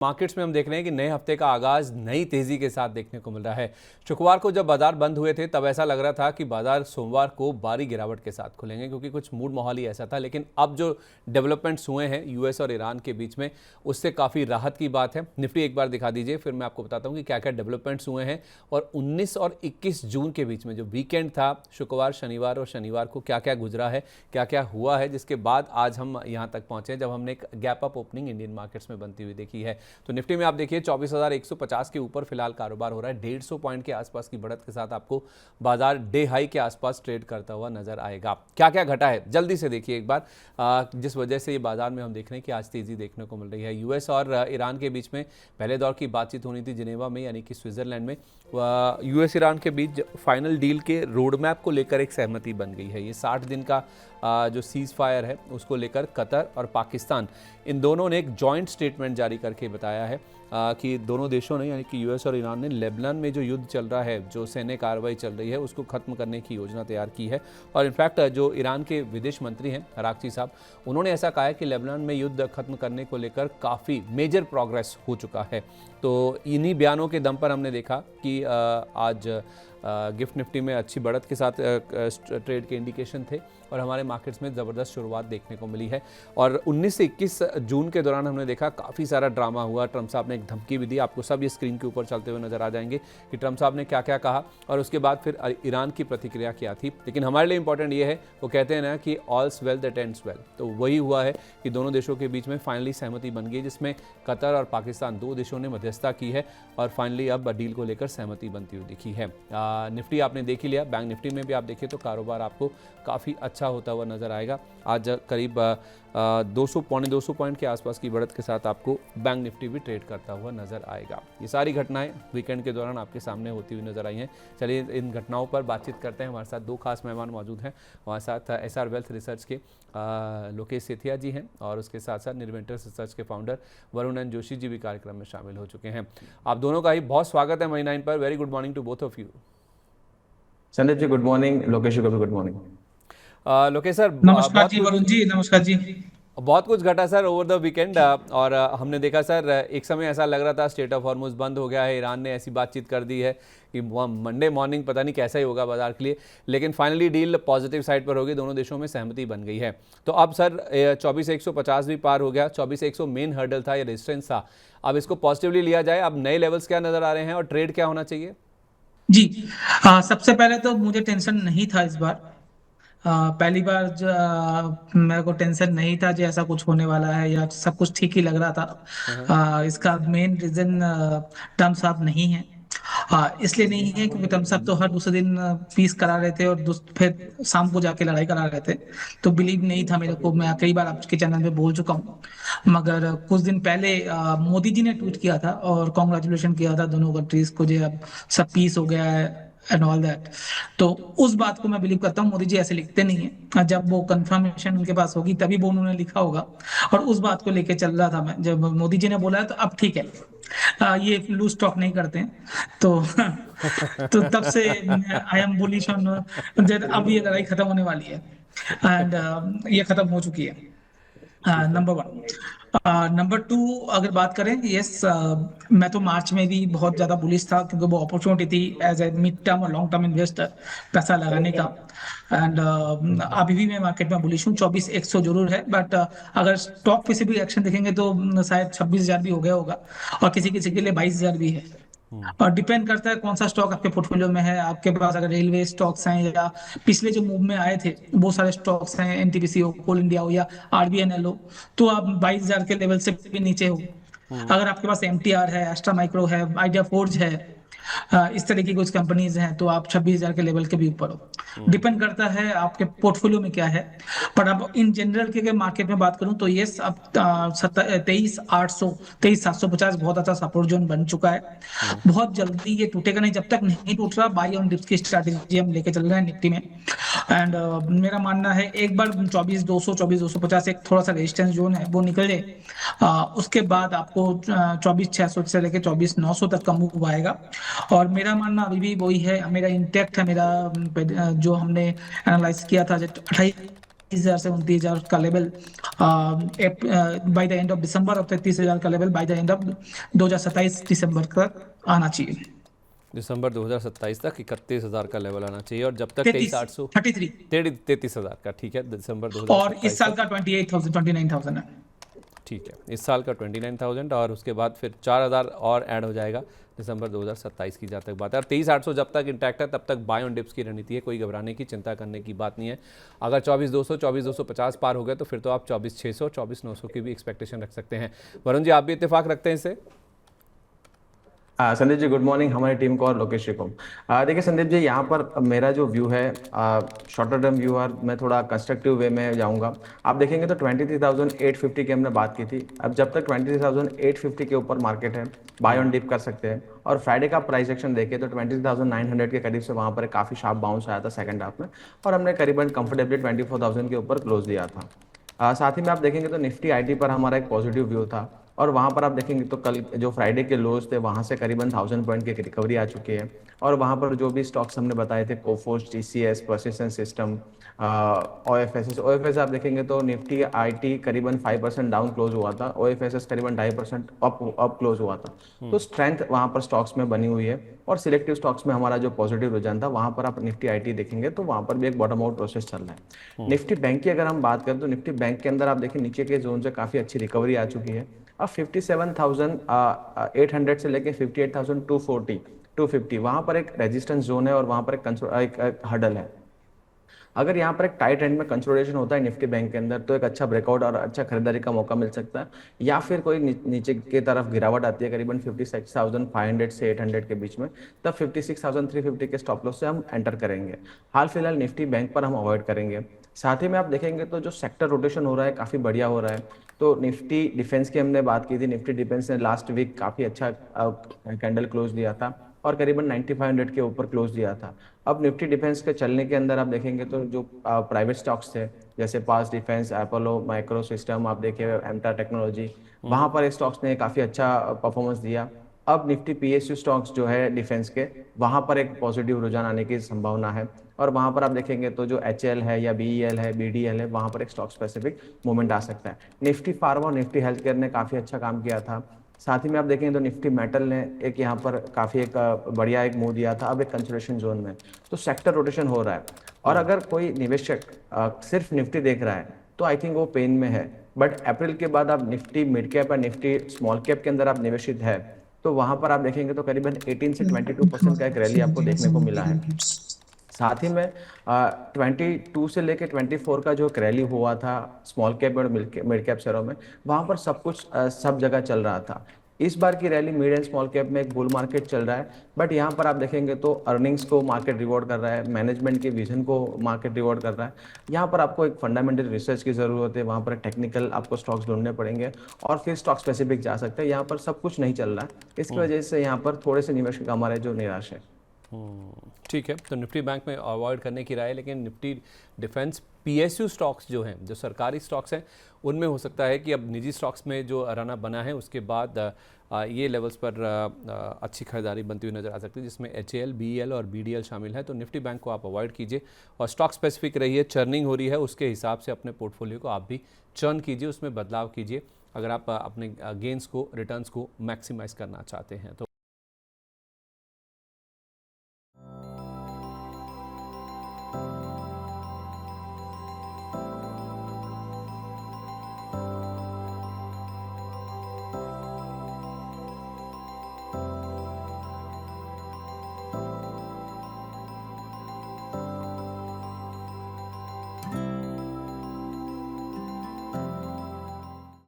Markets में हम देख रहे हैं कि नए हफ्ते का आगाज नई तेजी के साथ देखने को मिल रहा है। शुक्रवार को जब बाजार बंद हुए थे तब ऐसा लग रहा था कि बाजार सोमवार को भारी गिरावट के साथ खुलेंगे, क्योंकि कुछ मूड माहौल ही ऐसा था। लेकिन अब जो डेवलपमेंट्स हुए हैं यूएस और ईरान के बीच में, उससे काफ़ी राहत की बात है। निफ्टी एक बार दिखा दीजिए, फिर मैं आपको बताता हूँ कि क्या क्या डेवलपमेंट्स हुए हैं। और 19 और 21 जून के बीच में जो वीकेंड था, शुक्रवार शनिवार को क्या क्या गुजरा है, क्या क्या हुआ है, जिसके बाद आज हम यहाँ तक पहुँचे जब हमने एक gap up opening Indian markets में बनती हुई देखी है। तो निफ्टी में आप देखिए 24,150 के ऊपर फिलहाल कारोबार हो रहा है। 150 पॉइंट के आसपास की बढ़त के साथ आपको बाजार डे हाई के आसपास ट्रेड करता हुआ नजर आएगा। क्या क्या घटा है जल्दी से देखिए एक बार, जिस वजह से ये बाजार में हम देख रहे हैं कि आज तेजी देखने को मिल रही है। यूएस और ईरान के बीच में पहले दौर की बातचीत होनी थी जिनेवा में, यानी कि स्विट्जरलैंड में। यूएस ईरान के बीच फाइनल डील के रोड मैप को लेकर एक सहमति बन गई है। ये 60 दिन का जो सीज फायर है उसको लेकर कतर और पाकिस्तान, इन दोनों ने एक जॉइंट स्टेटमेंट जारी करके बताया है कि दोनों देशों ने, यानी कि यूएस और ईरान ने, लेबनान में जो युद्ध चल रहा है, जो सैन्य कार्रवाई चल रही है, उसको खत्म करने की योजना तैयार की है। और इनफैक्ट जो ईरान के विदेश मंत्री हैं अरागची साहब, उन्होंने ऐसा कहा है कि लेबनान में युद्ध खत्म करने को लेकर काफ़ी मेजर प्रोग्रेस हो चुका है। तो इन्हीं बयानों के दम पर हमने देखा कि आज गिफ्ट निफ्टी में अच्छी बढ़त के साथ ट्रेड के इंडिकेशन थे और हमारे मार्केट्स में ज़बरदस्त शुरुआत देखने को मिली है। और 19 से 21 जून के दौरान हमने देखा काफ़ी सारा ड्रामा हुआ। ट्रम्प साहब ने एक धमकी भी दी, आपको सब ये स्क्रीन के ऊपर चलते हुए नजर आ जाएंगे कि ट्रम्प साहब ने क्या क्या कहा और उसके बाद फिर ईरान की प्रतिक्रिया क्या थी। लेकिन हमारे लिए इंपॉर्टेंट ये है, वो कहते हैं ना कि ऑल्स वेल दैट एंड्स वेल, तो वही हुआ है कि दोनों देशों के बीच में फाइनली सहमति बन गई, जिसमें कतर और पाकिस्तान, दो देशों ने मध्यस्थता की है और फाइनली अब डील को लेकर सहमति बनती हुई दिखी है। निफ्टी आपने देख ही लिया, बैंक निफ्टी में भी आप देखिए तो कारोबार आपको काफ़ी अच्छा होता हुआ नजर आएगा। आज करीब 200 पौने 200 पॉइंट के आसपास की बढ़त के साथ आपको बैंक निफ्टी भी ट्रेड करता हुआ नजर आएगा। ये सारी घटनाएं वीकेंड के दौरान आपके सामने होती हुई नजर आई हैं। चलिए इन घटनाओं पर बातचीत करते हैं। हमारे साथ दो खास मेहमान मौजूद हैं। हमारे साथ एसआर वेल्थ रिसर्च के लोकेश सेठिया जी हैं और उसके साथ साथ निर्वेंटर्स रिसर्च के फाउंडर वरुण एन जोशी जी भी कार्यक्रम में शामिल हो चुके हैं। आप दोनों का ही बहुत स्वागत है मनी 9 पर। Very good morning to both of you. Sandeep ji good morning, Lokesh ji को भी गुड मॉर्निंग। लोकेश सर, नमस्कार जी वरुण जी, नमस्कार जी। बहुत कुछ घटा सर ओवर द वीकेंड। और हमने देखा सर, एक समय ऐसा लग रहा था स्टेट ऑफ हॉर्मुज बंद हो गया है, ईरान ने ऐसी बातचीत कर दी है कि मंडे मॉर्निंग पता नहीं कैसा ही होगा बाजार के लिए। लेकिन फाइनली डील पॉजिटिव साइड पर होगी, दोनों देशों में सहमति बन गई है। तो अब सर 24,150 भी पार हो गया, 24,100 मेन हर्डल था या रेजिस्टेंस था। अब इसको पॉजिटिवली लिया जाए, अब नए लेवल्स क्या नजर आ रहे हैं और ट्रेड क्या होना चाहिए? जी, सबसे पहले तो मुझे टेंशन नहीं था इस बार। पहली बार मेरे को टेंशन नहीं था जो ऐसा कुछ होने वाला है, या सब कुछ ठीक ही लग रहा था। इसका मेन रीजन टर्म्स अप नहीं है। इसलिए नहीं है क्योंकि टर्म्स अप तो हर दूसरे दिन पीस करा रहे थे और फिर शाम को जाके लड़ाई करा रहे थे। तो बिलीव नहीं था मेरे को, मैं कई बार आपके चैनल पे बोल चुका हूँ। मगर कुछ दिन पहले मोदी जी ने ट्वीट किया था और कॉन्ग्रेचुलेशन किया था दोनों कंट्रीज को, जो अब सब पीस हो गया है एंड ऑल दैट। तो उस बात को मैं बिलीव करता हूँ। मोदी जी ऐसे लिखते नहीं है, जब वो कंफर्मेशन उनके पास होगी तभी वो उन्होंने लिखा होगा। और उस बात को लेके चल रहा था मैं, जब मोदी जी ने बोला है तो अब ठीक है। ये लूज टॉक नहीं करते हैं तो तो तब से आई एम बुलिश ऑन, अब ये लड़ाई खत्म होने वाली है एंड ये खत्म हो चुकी है। Number one. नंबर टू, अगर बात करें, यस, मैं तो मार्च में भी बहुत ज्यादा बुलिश था क्योंकि वो अपॉर्चुनिटी थी एज ए मिड टर्म और लॉन्ग टर्म इन्वेस्टर पैसा लगाने का। एंड अभी भी मैं मार्केट में बुलिश हूँ। 24,100 जरूर है, बट अगर स्टॉक पे से भी एक्शन देखेंगे तो शायद 26,000 भी हो गया होगा और किसी किसी के लिए 22,000 भी है। और डिपेंड करता है कौन सा स्टॉक आपके पोर्टफोलियो में है। आपके पास अगर रेलवे स्टॉक्स हैं या पिछले जो मूव में आए थे बहुत सारे स्टॉक्स हैं, एनटीपीसी हो, कोल इंडिया हो या आरबीएनएल हो, तो आप 22,000 के लेवल से भी नीचे हो। अगर आपके पास एमटीआर है, एस्ट्रा माइक्रो है, आइडिया फोर्ज है, इस तरह की कुछ कंपनीज हैं, तो आप 26,000 के लेवल के भी ऊपर हो। डिपेंड करता है आपके पोर्टफोलियो में क्या है। पर अब इन जनरल के मार्केट में बात करूं तो ये अब 23,750 बहुत अच्छा सपोर्ट जोन बन चुका है। बहुत जल्दी ये टूटेगा नहीं, जब तक नहीं टूट रहा बाई ऑन डिप्स की स्ट्रैटेजी हम लेके चल रहे हैं निफ्टी में। एंड मेरा मानना है एक बार 24,200 24,250 एक थोड़ा सा रेजिस्टेंस जोन है वो निकल जाए, उसके बाद आपको 24,600 से लेके 24,900 तक का मूव आएगा। और मेरा मानना अभी भी वही है, मेरा इंटैक्ट है। मेरा जो हमने एनालाइज किया था 28 30,000 से 29,000 का level by the end of December और 33,000 का level by the end of 2027 दिसंबर तक आना चाहिए। दिसंबर 2027 तक 31,000 का लेवल आना चाहिए, और जब तक 33 23,800 33 33,000 का, ठीक है, दिसंबर और इस 2027 साल तक। का 28,000 29,000 है। ठीक है, इस साल का 29,000, और उसके बाद फिर 4,000 और ऐड हो जाएगा दिसंबर 2027 की जहाँ तक बात है। और 23,800 जब तक इंटैक्ट है तब तक बाय ऑन डिप्स की रणनीति है, कोई घबराने की चिंता करने की बात नहीं है। अगर 24,200 24,250 पार हो गए तो फिर तो आप 24,600 24,900 की भी एक्सपेक्टेशन रख सकते हैं। वरुण जी, आप भी इत्तेफाक रखते हैं इससे? संदीप जी गुड मॉर्निंग, हमारी टीम को और लोकेश जी को। देखिए संदीप जी, यहाँ पर मेरा जो व्यू है शॉर्टर टर्म व्यू, और मैं थोड़ा कंस्ट्रक्टिव वे में जाऊँगा। आप देखेंगे तो 23,850 की हमने बात की थी। अब जब तक 23,850 के ऊपर मार्केट है, बाय ऑन डिप कर सकते हैं। और फ्राइडे का प्राइस एक्शन देखें तो 23,900 के करीब से वहाँ पर काफ़ी शार्प बाउंस आया था सेकंड हाफ में, और हमने करीबन कंफर्टेबली 24,000 के ऊपर क्लोज दिया था। साथ ही में आप देखेंगे तो निफ्टी आईटी पर हमारा एक पॉजिटिव व्यू था, और वहाँ पर आप देखेंगे तो कल जो फ्राइडे के लोज थे वहाँ से करीबन 1,000 पॉइंट की रिकवरी आ चुकी है। और वहाँ पर जो भी स्टॉक्स हमने बताए थे, कोफोर्स, टीसीएस, पर्सिस्टेंट सिस्टम, ओएफएस आप देखेंगे तो निफ्टी आईटी करीबन 5% डाउन क्लोज हुआ था, ओएफएस करीबन 2.5% अप क्लोज हुआ था। तो स्ट्रेंथ वहाँ पर स्टॉक्स में बनी हुई है, और सिलेक्टिव स्टॉक्स में हमारा जो पॉजिटिव रुझान था वहाँ पर आप निफ्टी आईटी देखेंगे तो वहाँ पर भी एक बॉटम आउट प्रोसेस चल रहा है। निफ्टी बैंक की अगर हम बात करें तो निफ्टी बैंक के अंदर आप देखिए नीचे के जोन से काफ़ी अच्छी रिकवरी आ चुकी है। अब 57,800 से लेके 58,240 250 वहां पर एक रेजिस्टेंस जोन है, और वहां पर एक हडल है। अगर यहाँ पर एक टाइट एंड में कंसोलिडेशन होता है निफ्टी बैंक के अंदर तो एक अच्छा ब्रेकआउट और अच्छा खरीदारी का मौका मिल सकता है, या फिर कोई नीचे की तरफ गिरावट आती है करीबन 56,500 से 800 के बीच में, तब 56,350 के स्टॉप लॉस से हम एंटर करेंगे। हाल फिलहाल निफ्टी बैंक पर हम अवॉइड करेंगे। साथ ही में आप देखेंगे तो जो सेक्टर रोटेशन हो रहा है काफ़ी बढ़िया हो रहा है। तो निफ्टी डिफेंस की हमने बात की थी, निफ्टी डिफेंस ने लास्ट वीक काफ़ी अच्छा कैंडल क्लोज दिया था, और करीबन 9500 के ऊपर क्लोज दिया था। अब निफ्टी डिफेंस के चलने के अंदर आप देखेंगे तो जो प्राइवेट स्टॉक्स थे जैसे पास डिफेंस, एपोलो, माइक्रो सिस्टम, आप देखिए एमटा टेक्नोलॉजी, वहां पर स्टॉक्स ने काफ़ी अच्छा परफॉर्मेंस दिया। अब निफ्टी पीएसयू स्टॉक्स जो है डिफेंस के, वहां पर एक पॉजिटिव रुझान आने की संभावना है, और वहां पर आप देखेंगे तो जो एचएल है या बीईएल है, बीडीएल है, वहां पर एक स्टॉक स्पेसिफिक मूवमेंट आ सकता है। निफ्टी फार्मा और निफ्टी हेल्थ केयर ने काफ़ी अच्छा काम किया था। साथ ही में आप देखेंगे तो निफ्टी मेटल ने एक यहाँ पर काफ़ी एक बढ़िया एक मूव दिया था, अब एक कंसोलिडेशन जोन में। तो सेक्टर रोटेशन हो रहा है, और अगर कोई निवेशक सिर्फ निफ्टी देख रहा है तो आई थिंक वो पेन में है। बट अप्रैल के बाद आप निफ्टी मिड कैप और निफ्टी स्मॉल कैप के अंदर आप निवेशित है तो वहां पर आप देखेंगे तो करीबन 18 से 22% का एक रैली आपको देखने को मिला है। साथ ही में 22 से लेके 24 का जो एक रैली हुआ था स्मॉल कैप और मिड कैप शेयरों में, वहां पर सब कुछ सब जगह चल रहा था। इस बार की rally mid and small cap में एक बुल मार्केट चल रहा है, बट यहाँ पर आप देखेंगे तो अर्निंग्स को मार्केट रिवॉर्ड कर रहा है, मैनेजमेंट के विजन को मार्केट रिवॉर्ड कर रहा है। यहाँ पर आपको एक फंडामेंटल रिसर्च की जरूरत है, वहाँ पर टेक्निकल आपको स्टॉक्स ढूंढने पड़ेंगे, और फिर स्टॉक स्पेसिफिक जा सकते हैं। यहाँ पर सब कुछ नहीं चल रहा है, इसकी वजह से यहाँ पर थोड़े से निवेशक हमारे जो निराश है। ठीक है, तो निफ्टी बैंक में अवॉइड करने की राय है, लेकिन निफ्टी डिफेंस पीएसयू स्टॉक्स जो हैं, जो सरकारी स्टॉक्स हैं, उनमें हो सकता है कि अब निजी स्टॉक्स में जो रन अप बना है उसके बाद ये लेवल्स पर अच्छी खरीदारी बनती हुई नजर आ सकती है, जिसमें एचएएल, बीईएल और बीडीएल शामिल है। तो निफ्टी बैंक को आप अवॉइड कीजिए और स्टॉक स्पेसिफिक रहिए। चर्निंग हो रही है उसके हिसाब से अपने पोर्टफोलियो को आप भी चर्न कीजिए, उसमें बदलाव कीजिए अगर आप अपने गेंस को, रिटर्न्स को मैक्सिमाइज करना चाहते हैं तो।